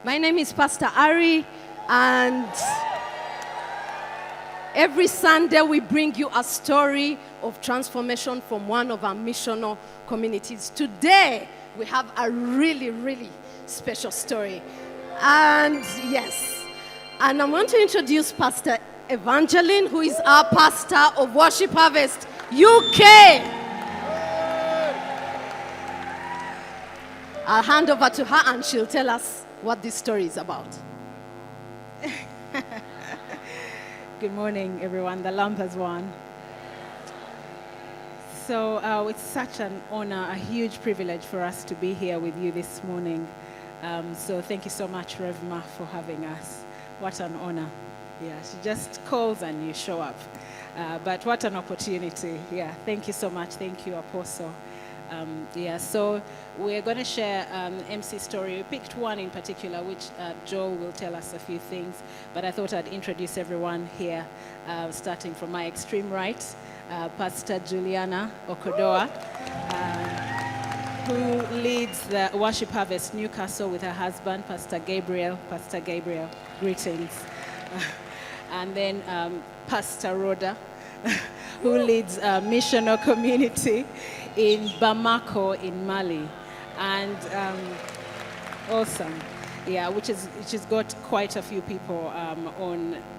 My name is Pastor Ari, and every Sunday we bring you a story of transformation from one of our missional communities. Today we have a really, really special story. And yes, and I want to introduce Pastor Evangeline, who is our pastor of Worship Harvest UK. I'll hand over to her and she'll tell us what this story is about. Good morning, everyone. The lamp has won. So it's such an honor, a huge privilege for us to be here with you this morning. So thank you so much, Rev Ma, for having us. What an honor. Yeah, she just calls and you show up. But what an opportunity. Yeah, thank you so much. Thank you, Apostle. So we're going to share MC story. We picked one in particular, which Joel will tell us a few things. But I thought I'd introduce everyone here, starting from my extreme right, Pastor Juliana Okodoa, who leads the Worship Harvest Newcastle with her husband, Pastor Gabriel. Pastor Gabriel, greetings. And then Pastor Rhoda, who leads a missional community in Bamako in Mali. And awesome. Yeah, which has got quite a few people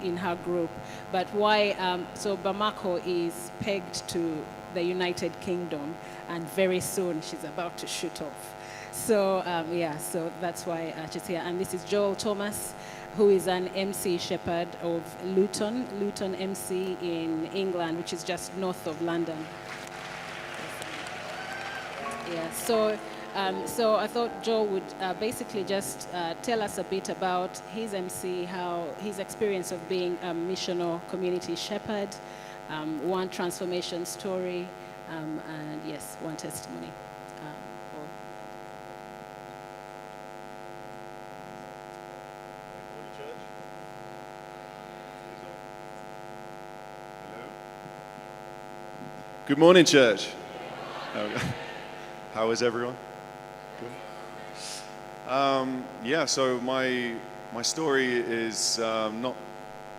in her group. But why, so Bamako is pegged to the United Kingdom, and very soon she's about to shoot off. So so that's why she's here. And this is Joel Thomas, who is an MC shepherd of Luton MC in England, which is just north of London. Yeah, so I thought Joel would basically just tell us a bit about his MC, how his experience of being a missional community shepherd, one transformation story, and yes, one testimony. Good morning, church. How is everyone? Good. So my story is not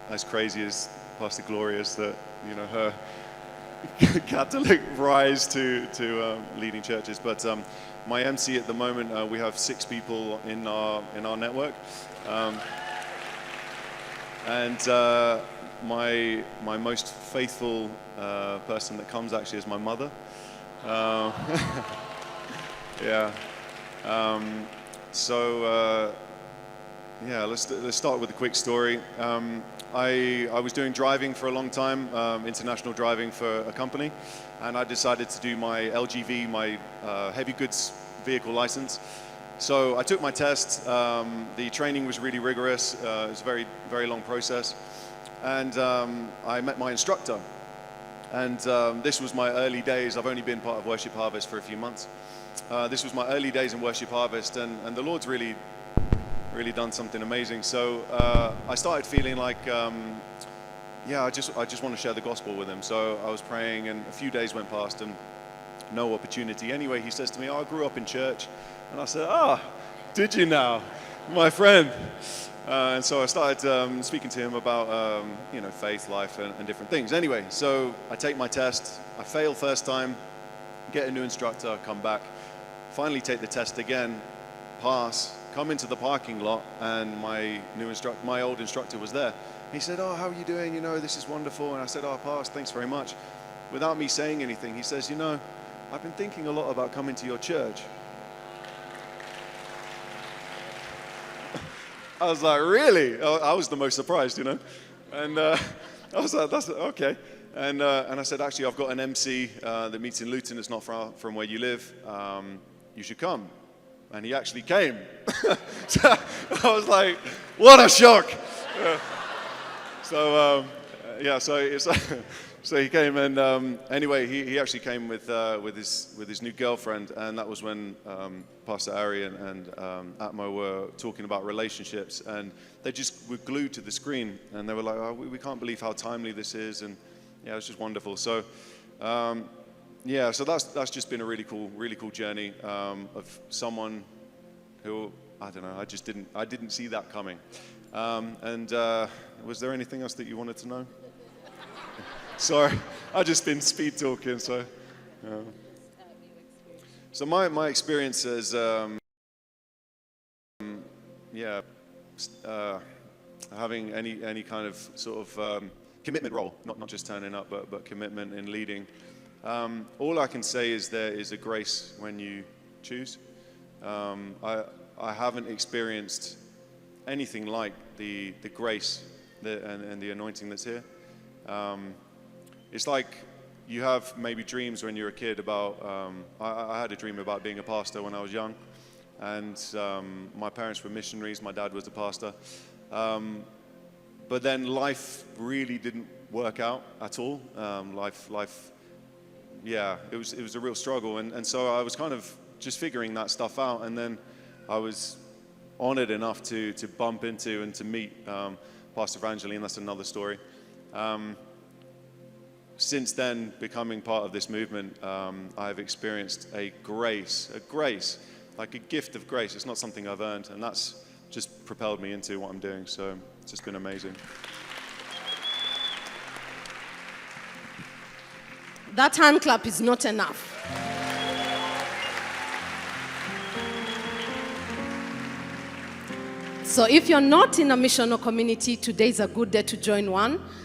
as crazy as Pastor Gloria's, that her Catholic rise to leading churches. But my MC at the moment, we have 6 people in our network, and my most faithful person that comes actually is my mother. Let's start with a quick story. I was doing driving for a long time, international driving for a company, and I decided to do my LGV, my heavy goods vehicle license. So I took my test. The training was really rigorous. It was a very, very long process. And I met my instructor. And this was my early days. I've only been part of Worship Harvest for a few months. This was my early days in Worship Harvest, and the Lord's really done something amazing. So I started feeling like, I just want to share the gospel with him. So I was praying, and a few days went past, and no opportunity. Anyway, he says to me, I grew up in church. And I said, did you now, my friend? And so I started speaking to him about, faith, life, and different things. Anyway, so I take my test. I fail first time, get a new instructor, come back, finally take the test again, pass, come into the parking lot, and my old instructor was there. He said, how are you doing? This is wonderful. And I said, I passed, thanks very much. Without me saying anything, he says, I've been thinking a lot about coming to your church. I was like, really? I was the most surprised, And I was like, that's okay. And I said, actually, I've got an MC that meets in Luton. It's not far from where you live. You should come. And he actually came. So I was like, what a shock. So he came, and anyway, he actually came with his new girlfriend, and that was when Pastor Ari and Atmo were talking about relationships, and they just were glued to the screen, and they were like, we can't believe how timely this is, and it was just wonderful. So so that's just been a really cool journey of someone who I don't know, I didn't see that coming. Was there anything else that you wanted to know? Sorry, I've just been speed talking, so. So my experience is, having any kind of sort of commitment role, not just turning up, but commitment in leading. All I can say is there is a grace when you choose. I haven't experienced anything like the grace and the anointing that's here. It's like you have maybe dreams when you're a kid about, I had a dream about being a pastor when I was young, and my parents were missionaries, my dad was a pastor. But then life really didn't work out at all. It was a real struggle, and so I was kind of just figuring that stuff out, and then I was honored enough to bump into and to meet Pastor Evangeline. That's another story. Since then, becoming part of this movement, I've experienced a grace, like a gift of grace. It's not something I've earned, and that's just propelled me into what I'm doing, so it's just been amazing. That hand clap is not enough. So if you're not in a missional community, today is a good day to join one.